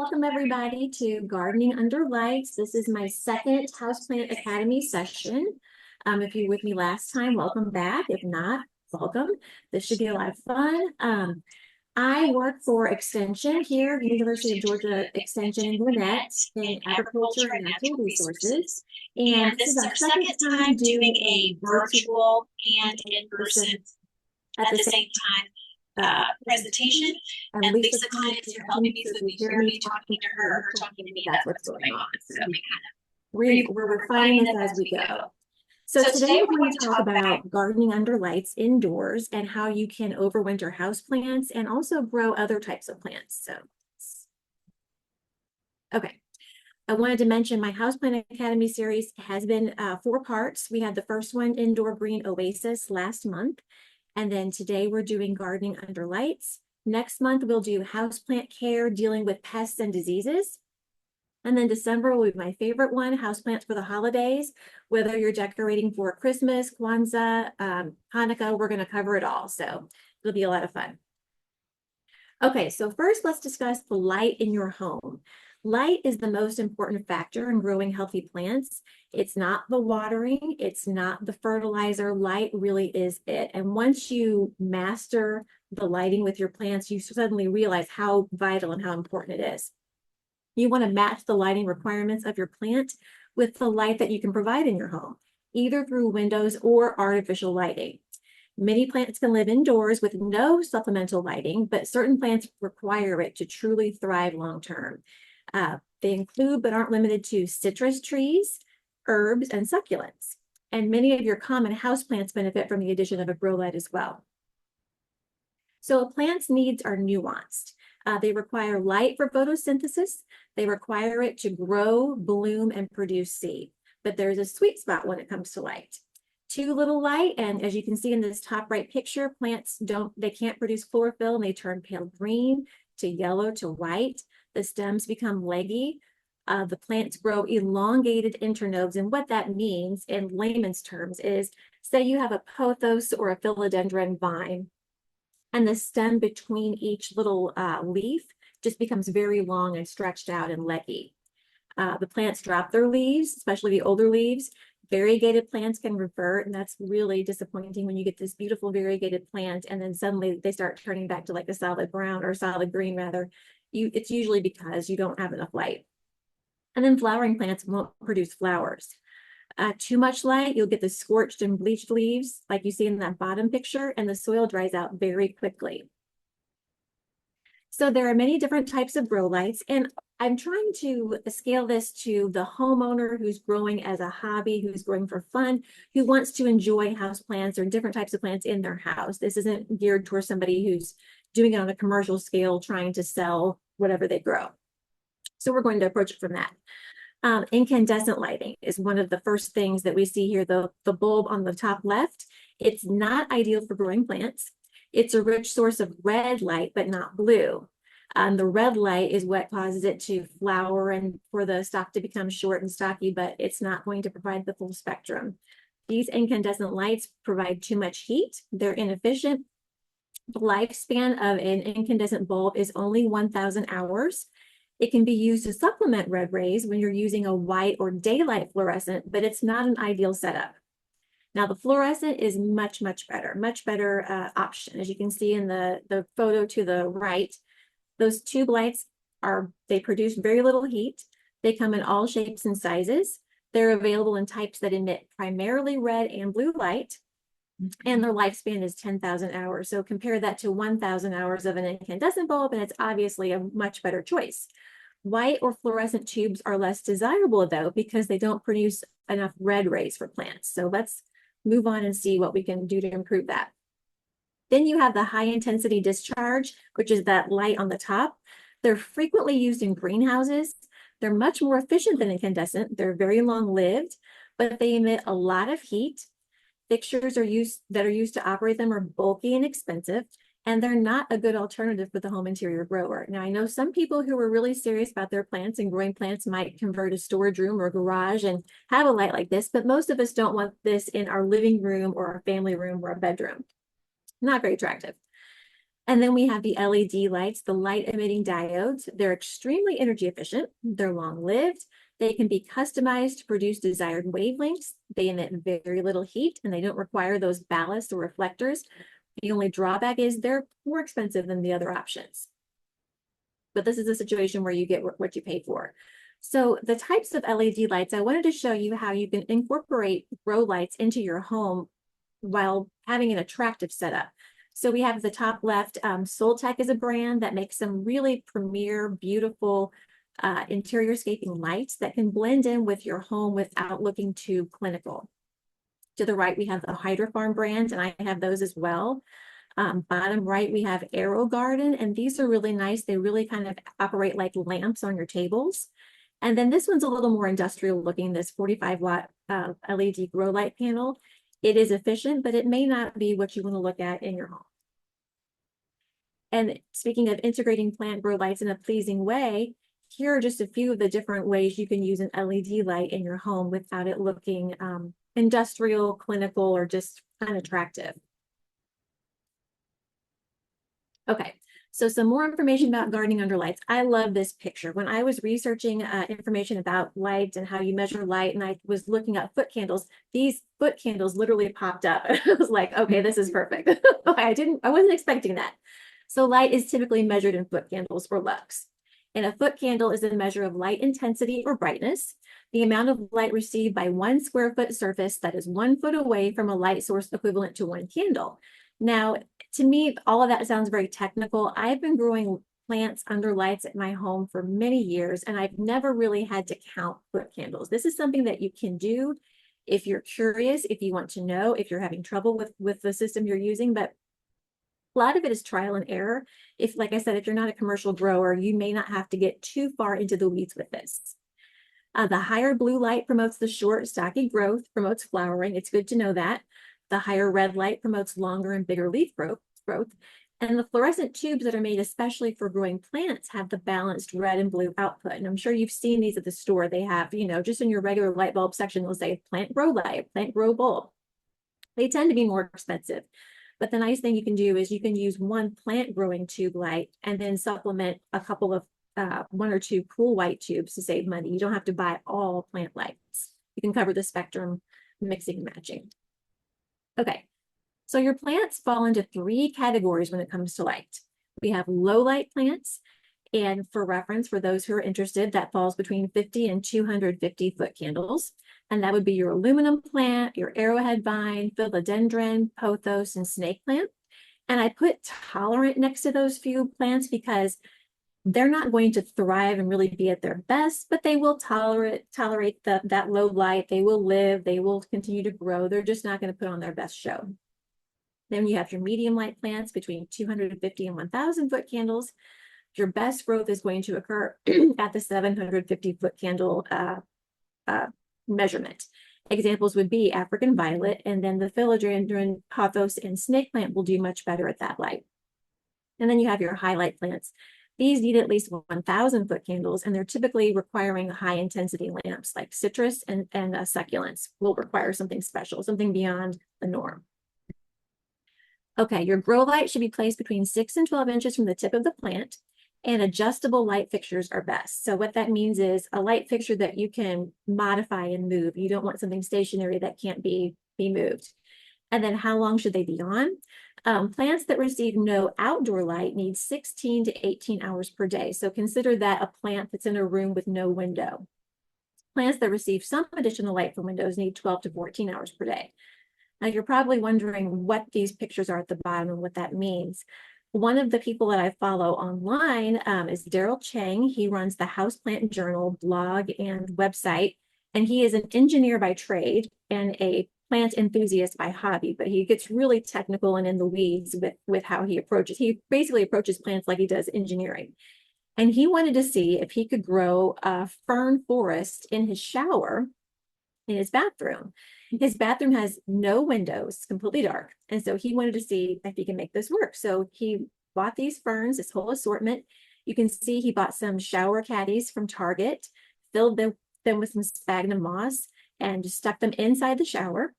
welcome everybody to Gardening Under Lights. This is my second Houseplant Academy session. If you were with me last time, welcome back. If not, welcome. This should be a lot of fun. I work for Extension here at the University of Georgia Extension in Gwinnett in agriculture and natural resources. And this is our second time doing a virtual and in-person at the same time presentation. And Lisa kind of helping me, so if you hear me talking to her or her talking to me, that's what's going on. So we're refining this as we go. So today we're going to talk about gardening under lights indoors and how you can overwinter houseplants and also grow other types of plants. So, okay. I wanted to mention my Houseplant Academy series has been 4 parts. We had the first one, Indoor Green Oasis, last month. And then today we're doing gardening under lights. Next month, we'll do houseplant care, dealing with pests and diseases. And then December will be my favorite one, houseplants for the holidays. Whether you're decorating for Christmas, Kwanzaa, Hanukkah, we're gonna cover it all. So it'll be a lot of fun. Okay, so first let's discuss the light in your home. Light is the most important factor in growing healthy plants. It's not the watering, it's not the fertilizer. Light really is it. And once you master the lighting with your plants, you suddenly realize how vital and how important it is. You want to match the lighting requirements of your plant with the light that you can provide in your home, either through windows or artificial lighting. Many plants can live indoors with no supplemental lighting, but certain plants require it to truly thrive long-term. They include, but aren't limited to, citrus trees, herbs, and succulents. And many of your common houseplants benefit from the addition of a grow light as well. So a plant's needs are nuanced. They require light for photosynthesis. They require it to grow, bloom, and produce seed. But there's a sweet spot when it comes to light. Too little light, and as you can see in this top right picture, plants can't produce chlorophyll, and they turn pale green to yellow to white. The stems become leggy. The plants grow elongated internodes, and what that means in layman's terms is, say you have a pothos or a philodendron vine, and the stem between each little leaf just becomes very long and stretched out and leggy. The plants drop their leaves, especially the older leaves. Variegated plants can revert, and that's really disappointing when you get this beautiful variegated plant and then suddenly they start turning back to like a solid brown or solid green rather. It's usually because you don't have enough light. And then flowering plants won't produce flowers. Too much light, you'll get the scorched and bleached leaves like you see in that bottom picture, and the soil dries out very quickly. So there are many different types of grow lights, and I'm trying to scale this to the homeowner who's growing as a hobby, who's growing for fun, who wants to enjoy houseplants or different types of plants in their house. This isn't geared towards somebody who's doing it on a commercial scale, trying to sell whatever they grow. So we're going to approach it from that. Incandescent lighting is one of the first things that we see here, the bulb on the top left. It's not ideal for growing plants. It's a rich source of red light, but not blue. The red light is what causes it to flower and for the stalk to become short and stocky, but it's not going to provide the full spectrum. These incandescent lights provide too much heat. They're inefficient. The lifespan of an incandescent bulb is only 1,000 hours. It can be used to supplement red rays when you're using a white or daylight fluorescent, but it's not an ideal setup. Now, the fluorescent is much better option. As you can see in the photo to the right, those tube lights they produce very little heat. They come in all shapes and sizes. They're available in types that emit primarily red and blue light, and their lifespan is 10,000 hours. So compare that to 1,000 hours of an incandescent bulb, and it's obviously a much better choice. White or fluorescent tubes are less desirable though, because they don't produce enough red rays for plants. So let's move on and see what we can do to improve that. Then you have the high intensity discharge, which is that light on the top. They're frequently used in greenhouses. They're much more efficient than incandescent. They're very long lived, but they emit a lot of heat. Fixtures that are used to operate them are bulky and expensive, and they're not a good alternative for the home interior grower. Now, I know some people who are really serious about their plants and growing plants might convert a storage room or garage and have a light like this, but most of us don't want this in our living room or our family room or a bedroom. Not very attractive. And then we have the LED lights, the light emitting diodes. They're extremely energy efficient. They're long lived. They can be customized to produce desired wavelengths. They emit very little heat and they don't require those ballasts or reflectors. The only drawback is they're more expensive than the other options. But this is a situation where you get what you pay for. So the types of LED lights, I wanted to show you how you can incorporate grow lights into your home while having an attractive setup. So we have the top left, Soltech is a brand that makes some really premier, beautiful interior scaping lights that can blend in with your home without looking too clinical. To the right, we have the Hydrofarm brand, and I have those as well. Bottom right, we have Arrow Garden, and these are really nice. They really kind of operate like lamps on your tables. And then this one's a little more industrial looking, this 45-watt LED grow light panel. It is efficient, but it may not be what you want to look at in your home. And speaking of integrating plant grow lights in a pleasing way, here are just a few of the different ways you can use an LED light in your home without it looking industrial, clinical, or just unattractive. Okay, so some more information about gardening under lights. I love this picture. When I was researching information about light and how you measure light, and I was looking up foot candles, these foot candles literally popped up. I was like, okay, this is perfect. I wasn't expecting that. So light is typically measured in foot candles or lux. And a foot candle is a measure of light intensity or brightness, the amount of light received by 1 square foot surface that is 1 foot away from a light source equivalent to 1 candle. Now, to me, all of that sounds very technical. I've been growing plants under lights at my home for many years, and I've never really had to count foot candles. This is something that you can do if you're curious, if you want to know, if you're having trouble with the system you're using, but a lot of it is trial and error. If, like I said, if you're not a commercial grower, you may not have to get too far into the weeds with this. The higher blue light promotes the short, stocky growth, promotes flowering. It's good to know that. The higher red light promotes longer and bigger leaf growth. And the fluorescent tubes that are made especially for growing plants have the balanced red and blue output. And I'm sure you've seen these at the store. They have, just in your regular light bulb section, they'll say plant grow light, plant grow bulb. They tend to be more expensive. But the nice thing you can do is you can use one plant growing tube light and then supplement a couple of 1 or 2 cool white tubes to save money. You don't have to buy all plant lights. You can cover the spectrum, mixing and matching. Okay, so your plants fall into 3 categories when it comes to light. We have low light plants, and for reference, for those who are interested, that falls between 50 and 250 foot candles. And that would be your aluminum plant, your arrowhead vine, philodendron, pothos, and snake plant. And I put tolerant next to those few plants because they're not going to thrive and really be at their best, but they will tolerate that low light. They will live, they will continue to grow. They're just not going to put on their best show. Then you have your medium light plants between 250 and 1,000 foot candles. Your best growth is going to occur at the 750 foot candle measurement. Examples would be African violet, and then the philodendron, pothos, and snake plant will do much better at that light. And then you have your highlight plants. These need at least 1,000 foot candles, and they're typically requiring high intensity lamps like citrus and succulents will require something special, something beyond the norm. Okay, your grow light should be placed between 6 and 12 inches from the tip of the plant, and adjustable light fixtures are best. So what that means is a light fixture that you can modify and move. You don't want something stationary that can't be moved. And then how long should they be on? Plants that receive no outdoor light need 16 to 18 hours per day. So consider that a plant that's in a room with no window. Plants that receive some additional light from windows need 12 to 14 hours per day. Now you're probably wondering what these pictures are at the bottom and what that means. One of the people that I follow online is Daryl Chang. He runs the Houseplant Journal blog and website, and he is an engineer by trade and a plant enthusiast by hobby, but he gets really technical and in the weeds with how he approaches. He basically approaches plants like he does engineering. And he wanted to see if he could grow a fern forest in his shower in his bathroom. His bathroom has no windows, completely dark. And so he wanted to see if he can make this work. So he bought these ferns, this whole assortment. You can see he bought some shower caddies from Target, filled them with some sphagnum moss, and just stuck them inside the shower.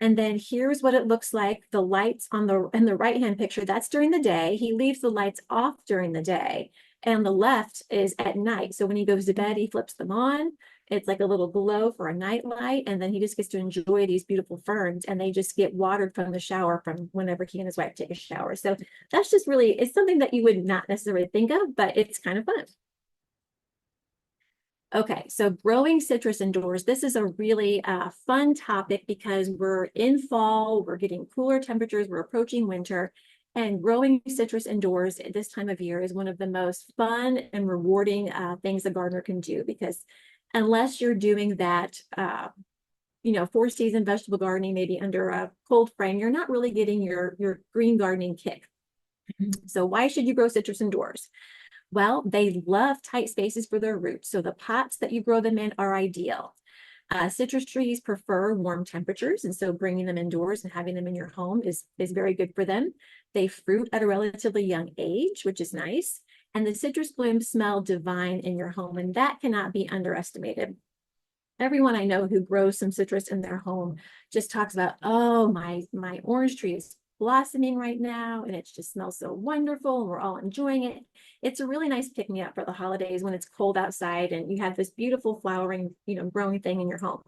And then here's what it looks like. The lights on the in the right-hand picture, that's during the day. He leaves the lights off during the day. And the left is at night. So when he goes to bed, he flips them on. It's like a little glow for a night light. And then he just gets to enjoy these beautiful ferns, and they just get watered from the shower from whenever he and his wife take a shower. So that's just really, it's something that you would not necessarily think of, but it's kind of fun. Okay, so growing citrus indoors, this is a really fun topic because we're in fall, we're getting cooler temperatures, we're approaching winter, and growing citrus indoors at this time of year is one of the most fun and rewarding things a gardener can do, because unless you're doing that, four season vegetable gardening, maybe under a cold frame, you're not really getting your green gardening kick. So why should you grow citrus indoors? Well, they love tight spaces for their roots, so the pots that you grow them in are ideal. Citrus trees prefer warm temperatures, and so bringing them indoors and having them in your home is very good for them. They fruit at a relatively young age, which is nice, and the citrus blooms smell divine in your home, and that cannot be underestimated. Everyone I know who grows some citrus in their home just talks about, oh, my orange tree is blossoming right now, and it just smells so wonderful, and we're all enjoying it. It's a really nice pick me up for the holidays when it's cold outside and you have this beautiful flowering, growing thing in your home.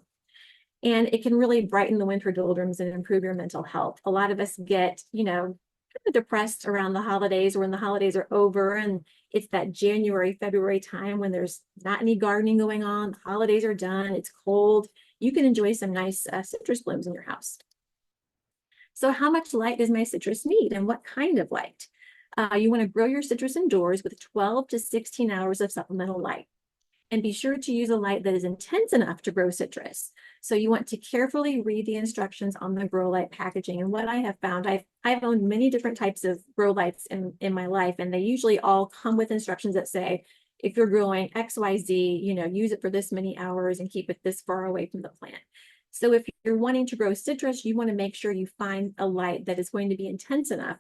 And it can really brighten the winter doldrums and improve your mental health. A lot of us get, kind of depressed around the holidays, or when the holidays are over, and it's that January, February time when there's not any gardening going on, the holidays are done, it's cold. You can enjoy some nice citrus blooms in your house. So how much light does my citrus need, and what kind of light? You want to grow your citrus indoors with 12 to 16 hours of supplemental light. And be sure to use a light that is intense enough to grow citrus. So you want to carefully read the instructions on the grow light packaging. And what I have found, I've owned many different types of grow lights in my life, and they usually all come with instructions that say, if you're growing XYZ, use it for this many hours and keep it this far away from the plant. So if you're wanting to grow citrus, you want to make sure you find a light that is going to be intense enough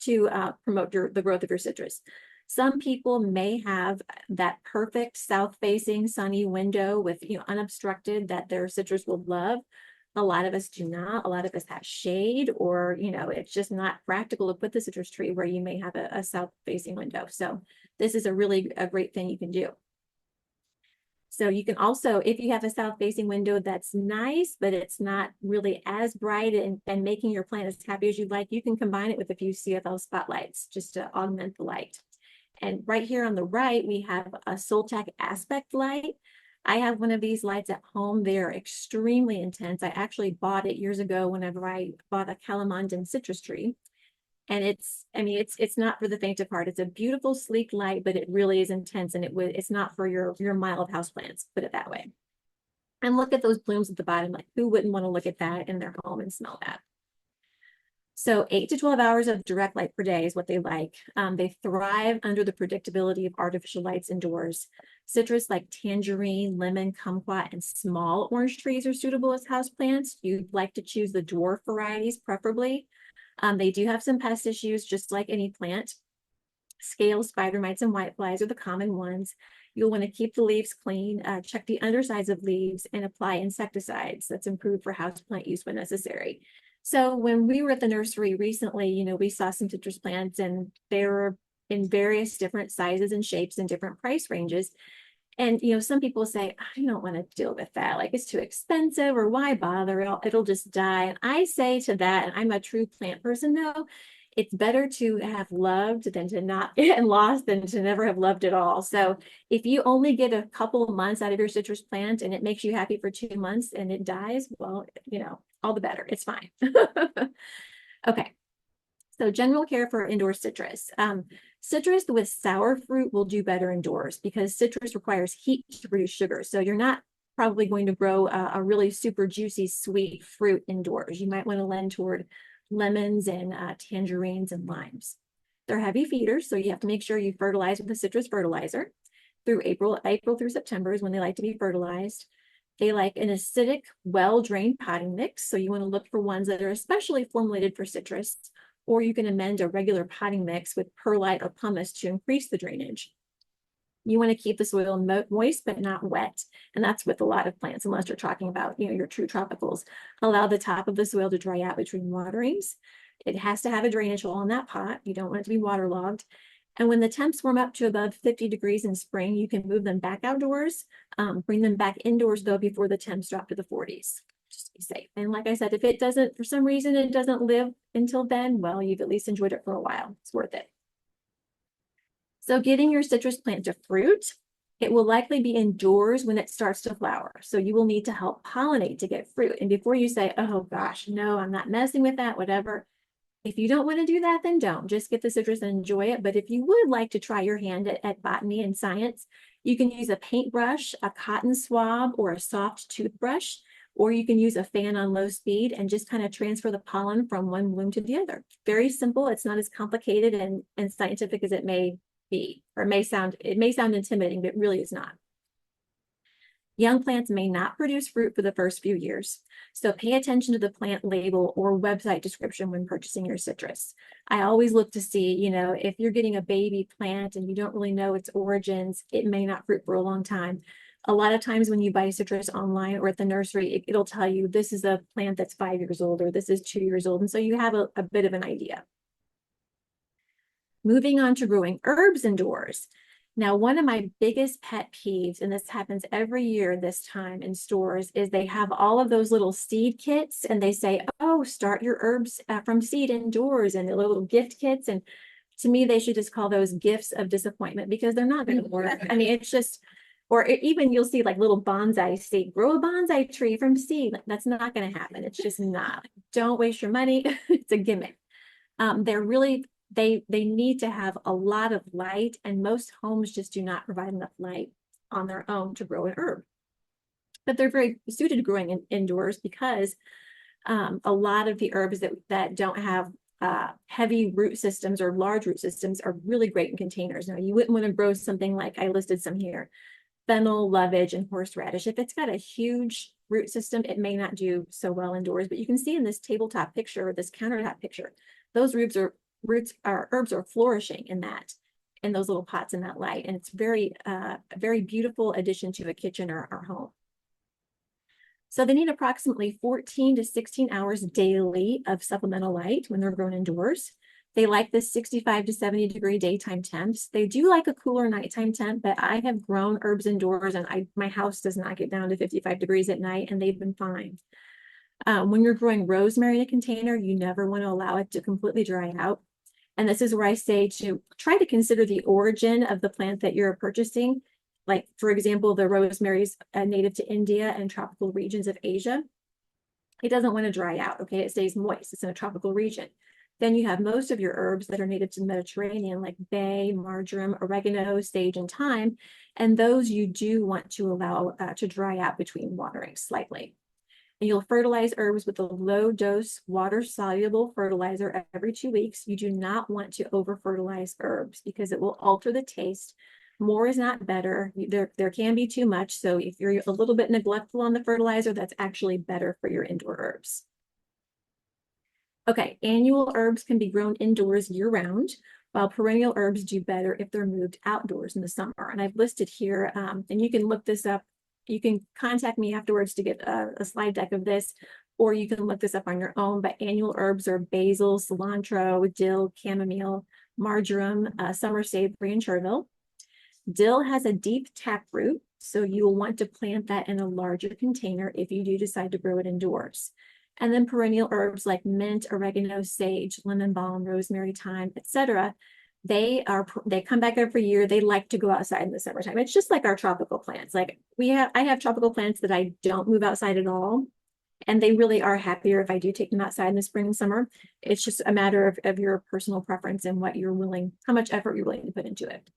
to promote the growth of your citrus. Some people may have that perfect south-facing sunny window with, unobstructed, that their citrus will love. A lot of us do not. A lot of us have shade, or, it's just not practical to put the citrus tree where you may have a south-facing window. So this is a great thing you can do. So you can also, if you have a south-facing window that's nice, but it's not really as bright and making your plant as happy as you'd like, you can combine it with a few CFL spotlights just to augment the light. And right here on the right, we have a Soltec aspect light. I have one of these lights at home. They are extremely intense. I actually bought it years ago whenever I bought a Calamandan citrus tree. And it's not for the faint of heart. It's a beautiful, sleek light, but it really is intense, and it's not for your mild houseplants, put it that way. And look at those blooms at the bottom. Like, who wouldn't want to look at that in their home and smell that? So 8 to 12 hours of direct light per day is what they like. They thrive under the predictability of artificial lights indoors. Citrus like tangerine, lemon, kumquat, and small orange trees are suitable as houseplants. You'd like to choose the dwarf varieties, preferably. They do have some pest issues, just like any plant. Scales, spider mites, and whiteflies are the common ones. You'll want to keep the leaves clean, check the undersides of leaves, and apply insecticides. That's improved for houseplant use when necessary. So when we were at the nursery recently, we saw some citrus plants, and they were in various different sizes and shapes and different price ranges. And, some people say, I don't want to deal with that. Like, it's too expensive, or why bother? It'll just die. And I say to that, and I'm a true plant person, no, it's better to have loved than to not, and lost than to never have loved at all. So if you only get a couple of months out of your citrus plant and it makes you happy for 2 months and it dies, well, all the better. It's fine. Okay. So general care for indoor citrus. Citrus with sour fruit will do better indoors because citrus requires heat to produce sugar. So you're not probably going to grow a really super juicy, sweet fruit indoors. You might want to lend toward lemons and tangerines and limes. They're heavy feeders, so you have to make sure you fertilize with a citrus fertilizer. Through April through September is when they like to be fertilized. They like an acidic, well-drained potting mix. So you want to look for ones that are especially formulated for citrus, or you can amend a regular potting mix with perlite or pumice to increase the drainage. You want to keep the soil moist, but not wet. And that's with a lot of plants, unless you're talking about, your true tropicals. Allow the top of the soil to dry out between waterings. It has to have a drainage hole in that pot. You don't want it to be waterlogged. And when the temps warm up to above 50 degrees in spring, you can move them back outdoors, bring them back indoors though before the temps drop to the 40s. Just be safe. And like I said, if it doesn't, for some reason, it doesn't live until then, well, you've at least enjoyed it for a while. It's worth it. So getting your citrus plant to fruit, it will likely be indoors when it starts to flower. So you will need to help pollinate to get fruit. And before you say, oh gosh, no, I'm not messing with that, whatever. If you don't want to do that, then don't. Just get the citrus and enjoy it. But if you would like to try your hand at botany and science, you can use a paintbrush, a cotton swab, or a soft toothbrush, or you can use a fan on low speed and just kind of transfer the pollen from one bloom to the other. Very simple. It's not as complicated and scientific as it may be, or it may sound intimidating, but it really is not. Young plants may not produce fruit for the first few years, so pay attention to the plant label or website description when purchasing your citrus. I always look to see, if you're getting a baby plant and you don't really know its origins, it may not fruit for a long time. A lot of times when you buy citrus online or at the nursery, it'll tell you this is a plant that's 5 years old or this is 2 years old, and so you have a bit of an idea. Moving on to growing herbs indoors. Now, one of my biggest pet peeves, and this happens every year this time in stores, is they have all of those little seed kits and they say, oh, start your herbs from seed indoors, and the little gift kits. And to me, they should just call those gifts of disappointment, because they're not going to work. I mean, it's just, even you'll see like little bonsai seed, grow a bonsai tree from seed. That's not going to happen. It's just not. Don't waste your money. It's a gimmick. They're really, they need to have a lot of light, and most homes just do not provide enough light on their own to grow an herb. But they're very suited to growing indoors, because a lot of the herbs that don't have heavy root systems or large root systems are really great in containers. Now, you wouldn't want to grow something like I listed some here: fennel, lovage, and horseradish. If it's got a huge root system, it may not do so well indoors. But you can see in this tabletop picture, or this countertop picture, those herbs are flourishing in those little pots in that light. And it's a very beautiful addition to a kitchen or our home. So they need approximately 14 to 16 hours daily of supplemental light when they're grown indoors. They like the 65 to 70 degree daytime temps. They do like a cooler nighttime temp, but I have grown herbs indoors and my house does not get down to 55 degrees at night, and they've been fine. When you're growing rosemary in a container, you never want to allow it to completely dry out. And this is where I say to try to consider the origin of the plant that you're purchasing. Like, for example, the rosemary is native to India and tropical regions of Asia. It doesn't want to dry out, okay? It stays moist. It's in a tropical region. Then you have most of your herbs that are native to the Mediterranean, like bay, marjoram, oregano, sage, and thyme. And those you do want to allow to dry out between waterings slightly. And you'll fertilize herbs with a low-dose water-soluble fertilizer every 2 weeks. You do not want to over-fertilize herbs, because it will alter the taste. More is not better. There can be too much. So if you're a little bit neglectful on the fertilizer, that's actually better for your indoor herbs. Okay, annual herbs can be grown indoors year-round, while perennial herbs do better if they're moved outdoors in the summer. And I've listed here, and you can look this up. You can contact me afterwards to get a slide deck of this, or you can look this up on your own. But annual herbs are basil, cilantro, dill, chamomile, marjoram, summer savory, and chervil. Dill has a deep taproot, so you will want to plant that in a larger container if you do decide to grow it indoors. And then perennial herbs like mint, oregano, sage, lemon balm, rosemary, thyme, etc. They come back every year. They like to go outside in the summertime. It's just like our tropical plants. Like I have tropical plants that I don't move outside at all, and they really are happier if I do take them outside in the spring and summer. It's just a matter of your personal preference and how much effort you're willing to put into it.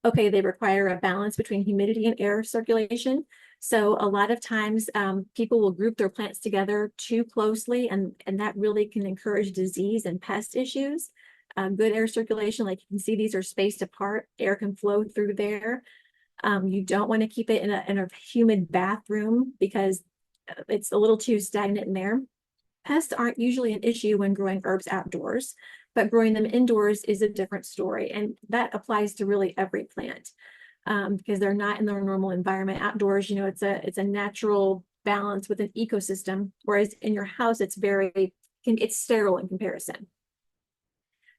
Okay, they require a balance between humidity and air circulation. So a lot of times people will group their plants together too closely, and that really can encourage disease and pest issues. Good air circulation, like you can see, these are spaced apart. Air can flow through there. You don't want to keep it in a humid bathroom, because it's a little too stagnant in there. Pests aren't usually an issue when growing herbs outdoors, but growing them indoors is a different story. And that applies to really every plant, because they're not in their normal environment. Outdoors, it's a natural balance with an ecosystem, whereas in your house, it's sterile in comparison.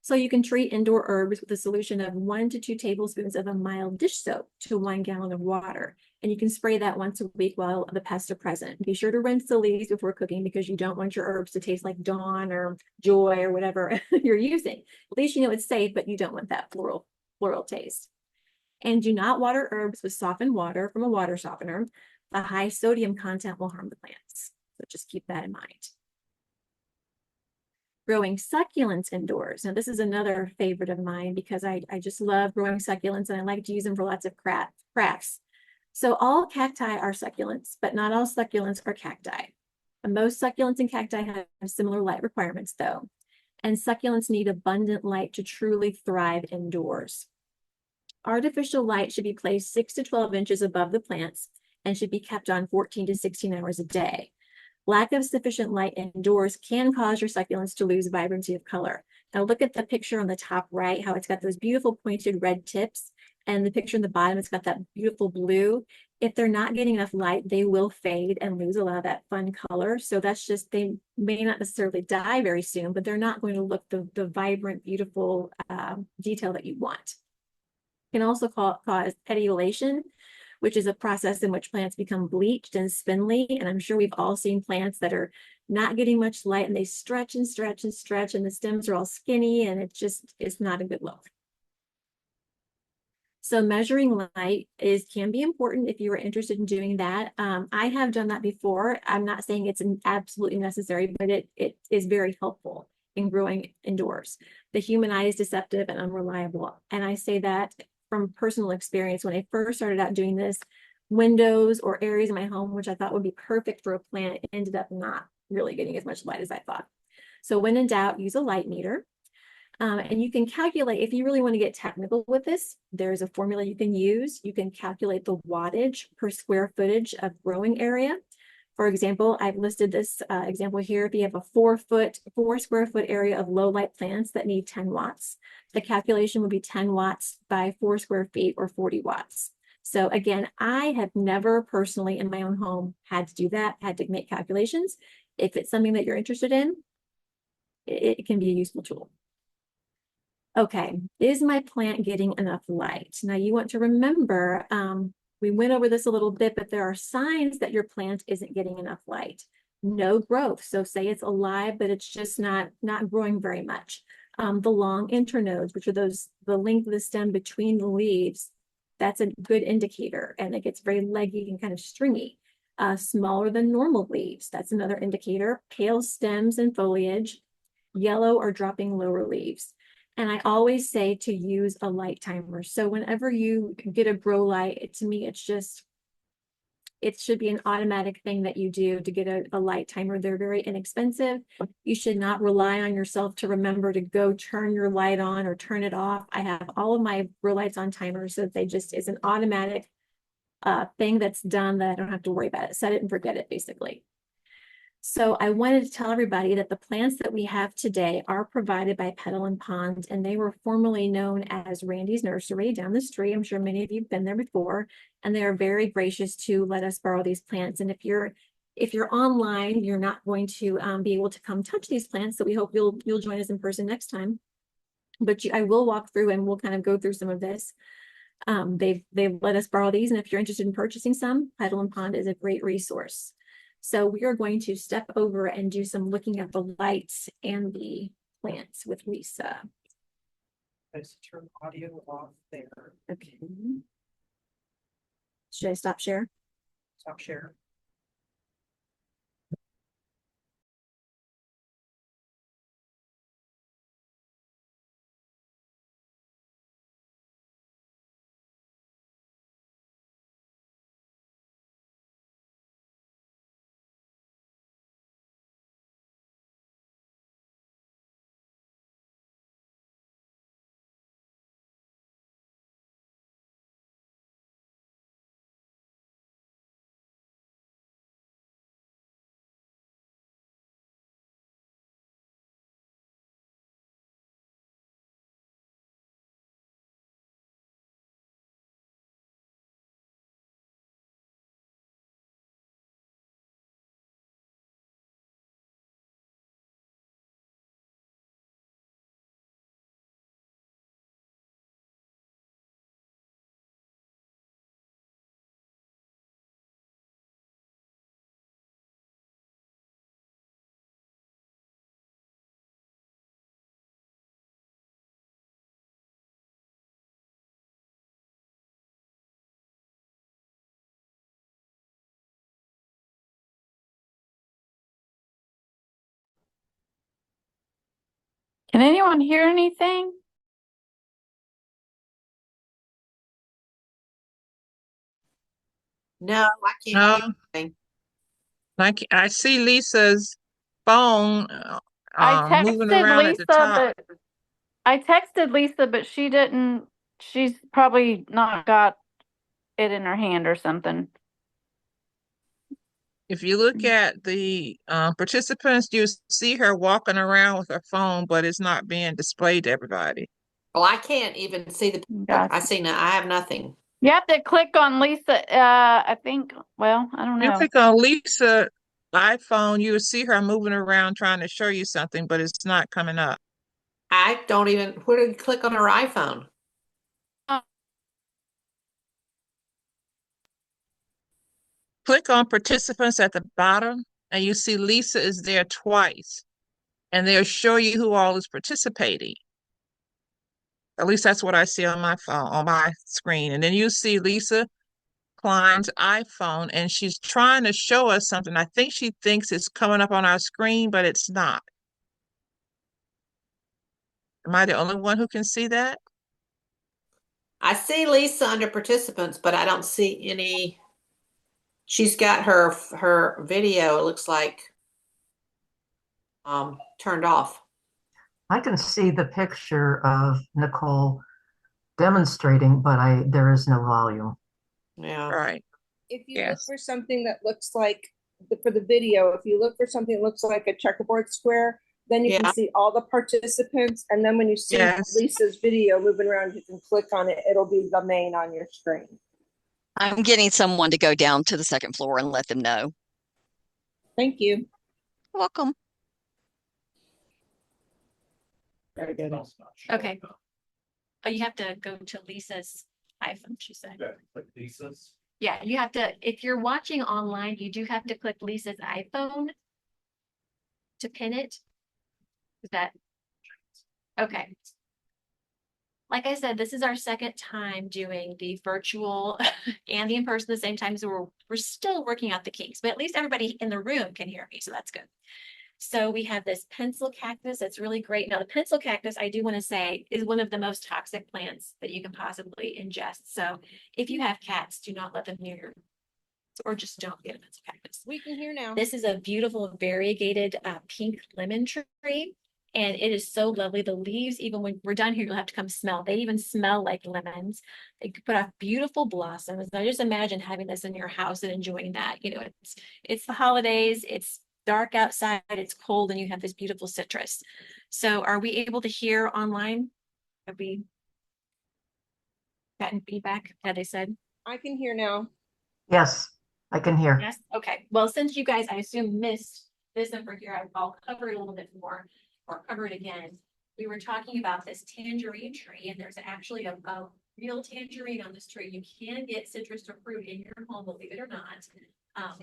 So you can treat indoor herbs with a solution of 1 to 2 tablespoons of a mild dish soap to 1 gallon of water. And you can spray that once a week while the pests are present. Be sure to rinse the leaves before cooking because you don't want your herbs to taste like Dawn or Joy or whatever you're using. At least you know it's safe, but you don't want that floral taste. And do not water herbs with softened water from a water softener. The high sodium content will harm the plants. So just keep that in mind. Growing succulents indoors. Now, this is another favorite of mine because I just love growing succulents and I like to use them for lots of crafts. So all cacti are succulents, but not all succulents are cacti. And most succulents and cacti have similar light requirements though. And succulents need abundant light to truly thrive indoors. Artificial light should be placed 6 to 12 inches above the plants and should be kept on 14 to 16 hours a day. Lack of sufficient light indoors can cause your succulents to lose vibrancy of color. Now look at the picture on the top right, how it's got those beautiful pointed red tips, and the picture on the bottom, it's got that beautiful blue. If they're not getting enough light, they will fade and lose a lot of that fun color. So that's just, they may not necessarily die very soon, but they're not going to look the vibrant, beautiful detail that you want. It can also cause etiolation, which is a process in which plants become bleached and spindly. And I'm sure we've all seen plants that are not getting much light and they stretch and stretch and stretch and the stems are all skinny and it's not a good look. So measuring light can be important if you are interested in doing that. I have done that before. I'm not saying it's absolutely necessary, but it is very helpful in growing indoors. The human eye is deceptive and unreliable. And I say that from personal experience. When I first started out doing this, windows or areas in my home, which I thought would be perfect for a plant, ended up not really getting as much light as I thought. So when in doubt, use a light meter. And you can calculate, if you really want to get technical with this, there's a formula you can use. You can calculate the wattage per square footage of growing area. For example, I've listed this example here. If you have a 4 square foot area of low light plants that need 10 watts, the calculation would be 10 watts by 4 square feet or 40 watts. So again, I have never personally in my own home had to do that, had to make calculations. If it's something that you're interested in, it can be a useful tool. Okay, is my plant getting enough light? Now you want to remember, we went over this a little bit, but there are signs that your plant isn't getting enough light. No growth. So say it's alive, but it's just not growing very much. The long internodes, which are the length of the stem between the leaves, that's a good indicator. And it gets very leggy and kind of stringy. Smaller than normal leaves, that's another indicator. Pale stems and foliage, yellow or dropping lower leaves. And I always say to use a light timer. So whenever you get a grow light, to me, it should be an automatic thing that you do to get a light timer. They're very inexpensive. You should not rely on yourself to remember to go turn your light on or turn it off. I have all of my grow lights on timers, so it's an automatic thing that's done that I don't have to worry about it. Set it and forget it, basically. So I wanted to tell everybody that the plants that we have today are provided by Petal and Pond, and they were formerly known as Randy's Nursery down the street. I'm sure many of you have been there before, and they are very gracious to let us borrow these plants. And if you're online, you're not going to be able to come touch these plants. So we hope you'll join us in person next time. But I will walk through and we'll kind of go through some of this. They've let us borrow these, and if you're interested in purchasing some, Petal and Pond is a great resource. So we are going to step over and do some looking at the lights and the plants with Lisa. Let's turn audio off there. Okay. Should I stop share? Stop share. Can anyone hear anything? No, I can't No, hear anything. I see Lisa's phone I moving texted around at the Lisa, top. but she didn't. She's probably not got it in her hand or something. If you look at the participants, you see her walking around with her phone, but it's not being displayed to everybody. Well, I can't even see the picture. I see no, I have nothing. You have to click on Lisa. I think. Well, I don't You know. click on Lisa's iPhone, you'll see her moving around trying to show you something, but it's not coming up. I don't even, where do you click on her iPhone? Click on participants at the bottom, and you see Lisa is there twice, and they'll show you who all is participating. At least that's what I see on my phone, on my screen. And then you see Lisa Klein's iPhone, and she's trying to show us something. I think she thinks it's coming up on our screen, but it's not. Am I the only one who can see that? I see Lisa under participants, but I don't see any. She's got her video, it looks like, turned off. I can see the picture of Nicole demonstrating, but there is no volume. Yeah. Right. If you look Yes. for something that looks like for the video, if you look for something that looks like a checkerboard square, then you Yeah. can see all the participants. And then when you see Yes. Lisa's video moving around, you can click on it. It'll be the main on your screen. I'm getting someone to go down to the second floor and let them know. Thank you. Welcome. Very good. Okay. Oh, you have to go to Lisa's iPhone, she said. Yeah, like Lisa's. Yeah, you have to, if you're watching online, you do have to click Lisa's iPhone to pin it. Is that? Okay. Like I said, this is our second time doing the virtual and the in-person at the same time, so we're still working out the kinks, but at least everybody in the room can hear me, so that's good. So we have this pencil cactus that's really great. Now the pencil cactus, I do want to say, is one of the most toxic plants that you can possibly ingest. So if you have cats, do not let them near your, or just don't get a pencil cactus. We can hear now. This is a beautiful variegated pink lemon tree. And it is so lovely. The leaves, even when we're done here, you'll have to come smell. They even smell like lemons. They put off beautiful blossoms. Now just imagine having this in your house and enjoying that. You know, it's the holidays, it's dark outside, it's cold, and you have this beautiful citrus. So are we able to hear online? Have we gotten feedback, had they said? I can hear now. Yes, I can hear. Yes, okay. Well, since you guys, I assume, missed this over here, I'll cover it a little bit more or cover it again. We were talking about this tangerine tree, and there's actually a real tangerine on this tree. You can get citrus or fruit in your home, believe it or not.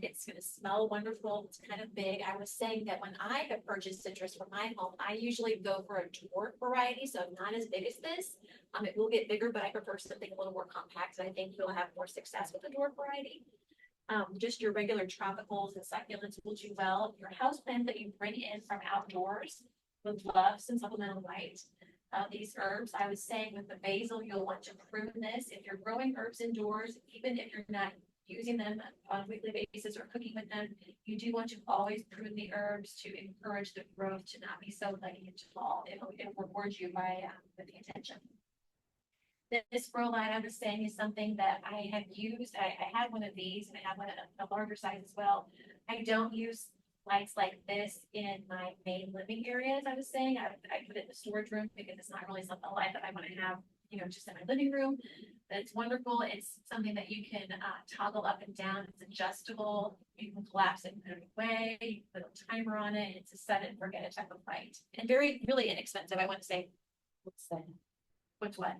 It's going to smell wonderful. It's kind of big. I was saying that when I have purchased citrus for my home, I usually go for a dwarf variety, so not as big as this. It will get bigger, but I prefer something a little more compact, and I think you'll have more success with the dwarf variety. Just your regular tropicals and succulents will do well. Your houseplant that you bring in from outdoors would love some supplemental light. These herbs, I was saying with the basil, you'll want to prune this. If you're growing herbs indoors, even if you're not using them on a weekly basis or cooking with them, you do want to always prune the herbs to encourage the growth to not be so leggy and to fall. It rewards you by with the intention. This grow light I was saying is something that I have used. I have one of these and I have one of a larger size as well. I don't use lights like this in my main living areas. I was saying I put it in the storage room because it's not really something light that I want to have, you know, just in my living room. But it's wonderful. It's something that you can toggle up and down. It's adjustable. You can collapse it in any way. You can put a timer on it. It's a set it and forget it type of light, and really inexpensive. I want to say, what's what?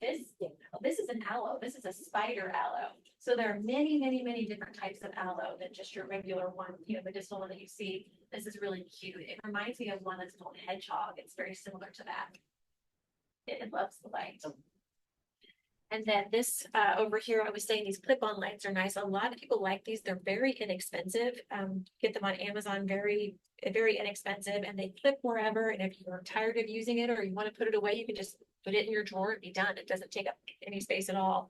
This is an aloe. This is a spider aloe. So there are many different types of aloe than just your regular one, you know, medicinal one that you see. This is really cute. It reminds me of one that's called hedgehog. It's very similar to that. It loves the light. And then this over here, I was saying these clip-on lights are nice. A lot of people like these. They're very inexpensive. Get them on Amazon, very inexpensive, and they clip wherever. And if you're tired of using it or you want to put it away, you can just put it in your drawer and be done. It doesn't take up any space at all.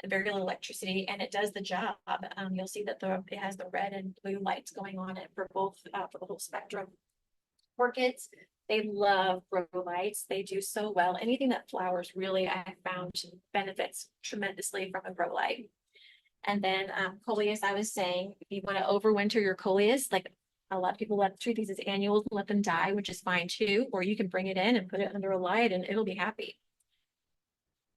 And very little electricity, and it does the job. You'll see that it has the red and blue lights going on it for both for the whole spectrum. Orchids, they love grow lights. They do so well. Anything that flowers really, I found, benefits tremendously from a grow light. And then coleus, I was saying, if you want to overwinter your coleus, like a lot of people treat these as annuals and let them die, which is fine too. Or you can bring it in and put it under a light and it'll be happy.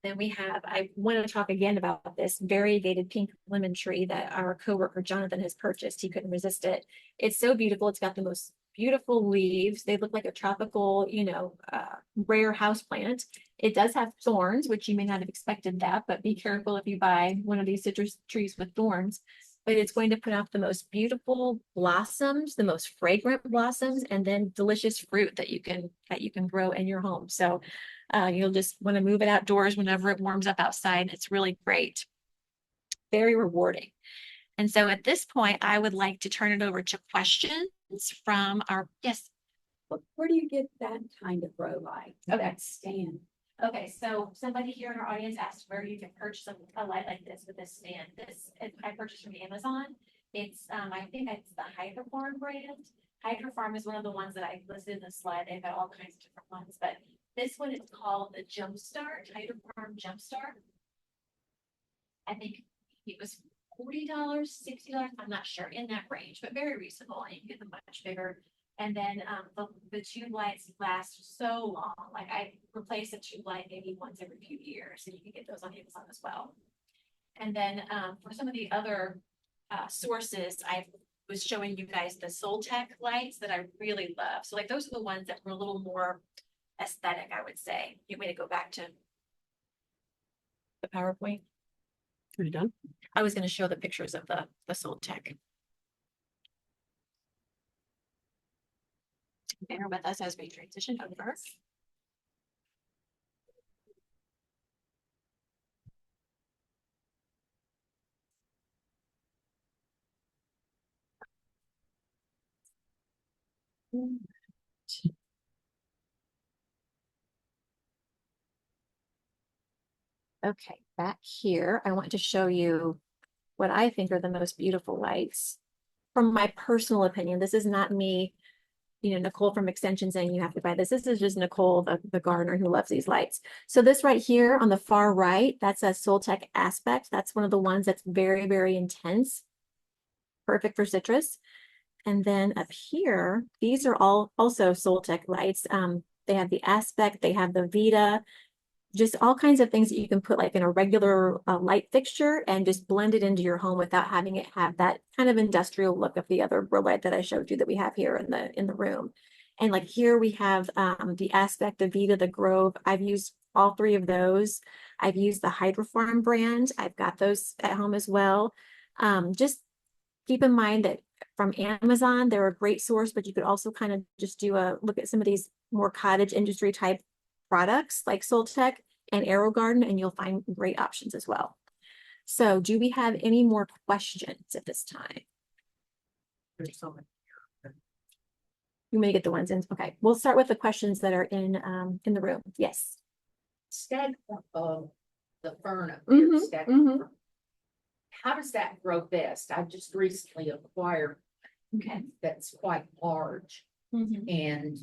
Then we have, I want to talk again about this variegated pink lemon tree that our coworker Jonathan has purchased. He couldn't resist it. It's so beautiful. It's got the most beautiful leaves. They look like a tropical, rare house plant. It does have thorns, which you may not have expected that, but be careful if you buy one of these citrus trees with thorns. But it's going to put out the most beautiful blossoms, the most fragrant blossoms, and then delicious fruit that you can grow in your home. So you'll just want to move it outdoors whenever it warms up outside. It's really great. Very rewarding. And so at this point, I would like to turn it over to questions from our, yes. Where do you get that kind of grow light? That stand? Okay, so somebody here in our audience asked where you can purchase a light like this with this stand. I purchased from Amazon. It's, I think it's the Hydrofarm brand. Hydrofarm is one of the ones that I listed in the slide. They've got all kinds of different ones, but this one is called the Jumpstart, Hydrofarm Jumpstart. I think it was $40, $60, I'm not sure, in that range, but very reasonable. And you can get them much bigger. And then the tube lights last so long. Like I replace a tube light maybe once every few years, and you can get those on Amazon as well. And then for some of the other sources, I was showing you guys the Soltech lights that I really love. So like those are the ones that were a little more aesthetic, I would say. You want me to go back to the PowerPoint? Are you done? I was going to show the pictures of the Soltech. Bear with us as we transition over. Okay, back here, I want to show you what I think are the most beautiful lights. From my personal opinion, this is not me, Nicole from Extension saying you have to buy this. This is just Nicole, the gardener who loves these lights. So this right here on the far right, that's a Soltech Aspect. That's one of the ones that's very, very intense. Perfect for citrus. And then up here, these are all also Soltech lights. They have the Aspect, they have the Vita, just all kinds of things that you can put like in a regular light fixture and just blend it into your home without having it have that kind of industrial look of the other grow light that I showed you that we have here in the room. And like here we have the Aspect, the Vita, the Grove. I've used all three of those. I've used the Hydrofarm brand. I've got those at home as well. Just keep in mind that from Amazon, they're a great source, but you could also kind of just do a look at some of these more cottage industry type products like Soltech and Aero Garden, and you'll find great options as well. So do we have any more questions at this time? There's so many. You may get the ones in. Okay, we'll start with the questions that are in the room. Yes. Stag of the fern up Mhm, here, stag mhm. fern. How does that grow best? I've just recently acquired Okay. that's quite large, and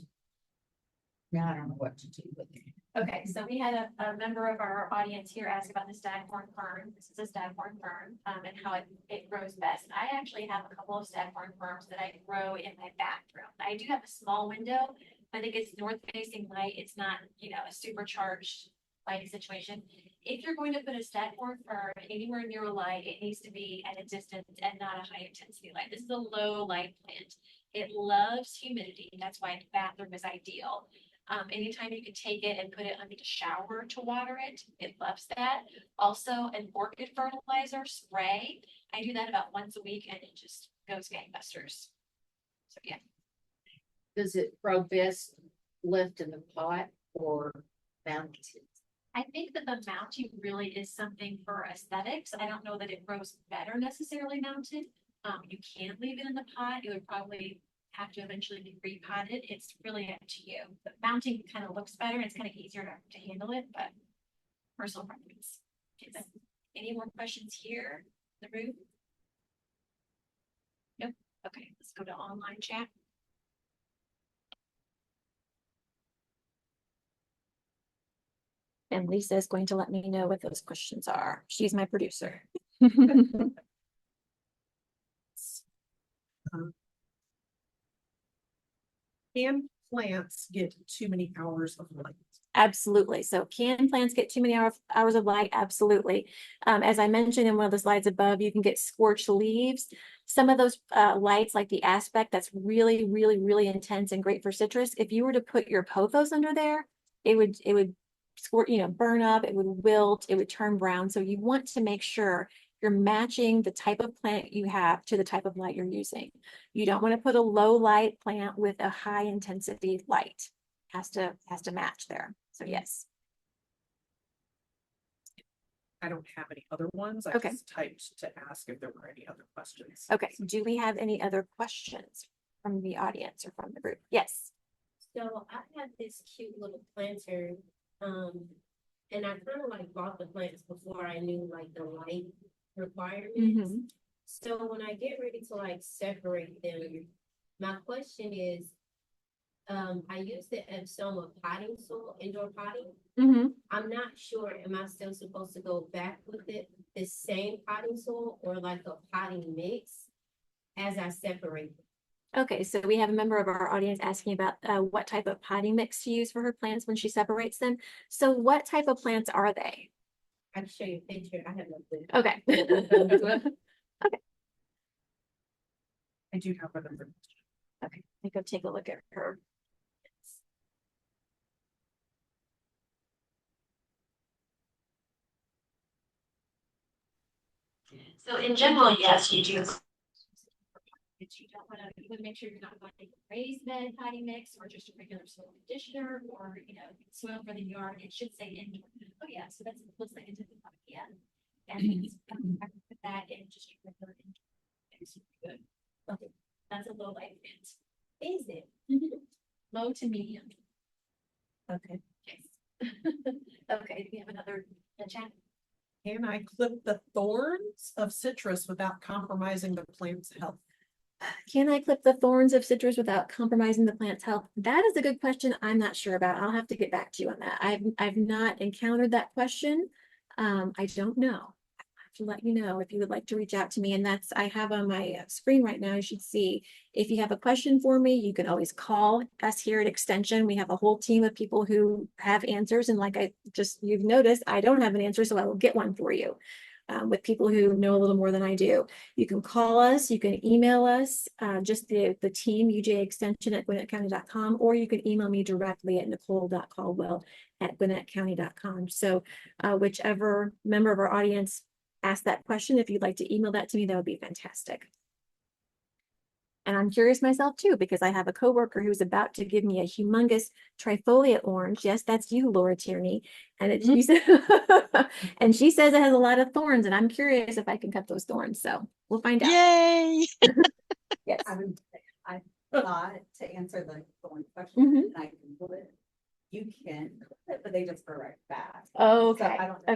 now I don't know what to do with it. Okay, so we had a member of our audience here ask about the staghorn fern. This is a staghorn fern and how it grows best. I actually have a couple of staghorn ferns that I grow in my bathroom. I do have a small window. I think it's north facing light. It's not, a supercharged lighting situation. If you're going to put a staghorn fern anywhere near a light, it needs to be at a distance and not a high intensity light. This is a low light plant. It loves humidity. That's why the bathroom is ideal. Anytime you can take it and put it under the shower to water it, it loves that. Also, an orchid fertilizer spray. I do that about once a week and it just goes gangbusters. So yeah. Does it grow best left in the pot or mounted? I think that the mounting really is something for aesthetics. I don't know that it grows better necessarily mounted. You can leave it in the pot. It would probably have to eventually be repotted. It's really up to you. But mounting kind of looks better. It's kind of easier to handle it, but personal preference. Okay, so any more questions here? The room? Nope. Okay, let's go to online chat. And Lisa is going to let me know what those questions are. She's my producer. Can plants get too many hours of light? Absolutely. So can plants get too many hours of light? Absolutely. As I mentioned in one of the slides above, you can get scorched leaves. Some of those lights, like the aspect, that's really, really, really intense and great for citrus. If you were to put your pothos under there, it would squirt, burn up, it would wilt, it would turn brown. So you want to make sure you're matching the type of plant you have to the type of light you're using. You don't want to put a low light plant with a high intensity light. Has to match there. So yes. I don't have any other ones. I Okay. just typed to ask if there were any other questions. Okay. Do we have any other questions from the audience or from the group? Yes. So I have this cute little planter, and I kind of like bought the plants before I knew like the light requirements. So when I get ready to like separate them, my question is, I use the Epsoma potting soil, indoor potting. I'm not sure, am I still supposed to go back with it, the same potting soil or like a potting mix as I separate them? Okay, so we have a member of our audience asking about what type of potting mix to use for her plants when she separates them. So what type of plants are they? I can show you a picture. I have no clue. Okay. Okay. I do have another question. Okay, I go take a look at her. So in general, yes, you do. You don't want to, you would make sure you're not going to raised bed potting mix or just a regular soil conditioner or, soil for the yard. It should say indoor. Oh yeah, so that's looks like into the pot again. And put that in just a regular indoor. It's good. Okay, that's a low light plant. Is it? Low to medium. Okay. Yes. Okay, do we have another chat? Can I clip the thorns of citrus without compromising the plant's health? Can I clip the thorns of citrus without compromising the plant's health? That is a good question. I'm not sure about. I'll have to get back to you on that. I've not encountered that question. I don't know. I'll have to let you know if you would like to reach out to me. And that's, I have on my screen right now, you should see, if you have a question for me, you can always call us here at Extension. We have a whole team of people who have answers. And like you've noticed, I don't have an answer, so I will get one for you. With people who know a little more than I do. You can call us, you can email us, just the team, UGA Extension at GwinnettCounty.com, or you can email me directly at nicole.caldwell@GwinnettCounty.com. So whichever member of our audience asked that question, if you'd like to email that to me, that would be fantastic. And I'm curious myself too, because I have a coworker who's about to give me a humongous trifoliate orange. Yes, that's you, Laura Tierney. And she said, and she says it has a lot of thorns, and I'm curious if I can cut those thorns. So we'll find out. Yay! Yes. I thought to answer the thorn question, and I Googled it. You can clip it, but they just grow right back. Okay. So I don't know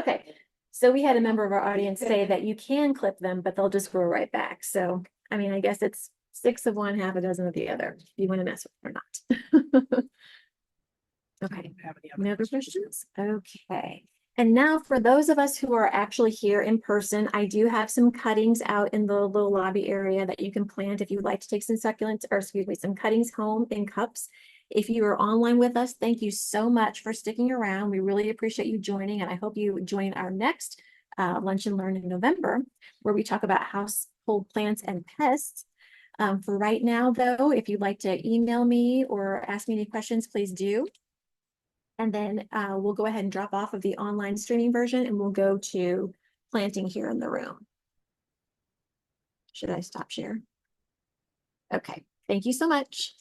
Okay. So we had a member of our audience say that you can clip them, but they'll just grow right back. So I mean, I guess it's 6 of one, half a dozen of the other, if you want to mess with it or not. Okay, any other questions? Okay. And now for those of us who are actually here in person, I do have some cuttings out in the little lobby area that you can plant if you would like to take some succulents, or excuse me, some cuttings home in cups. If you are online with us, thank you so much for sticking around. We really appreciate you joining, and I hope you join our next Lunch and Learn in November, where we talk about household plants and pests. For right now, though, if you'd like to email me or ask me any questions, please do. And then we'll go ahead and drop off of the online streaming version, and we'll go to planting here in the room. Should I stop share? Okay, thank you so much.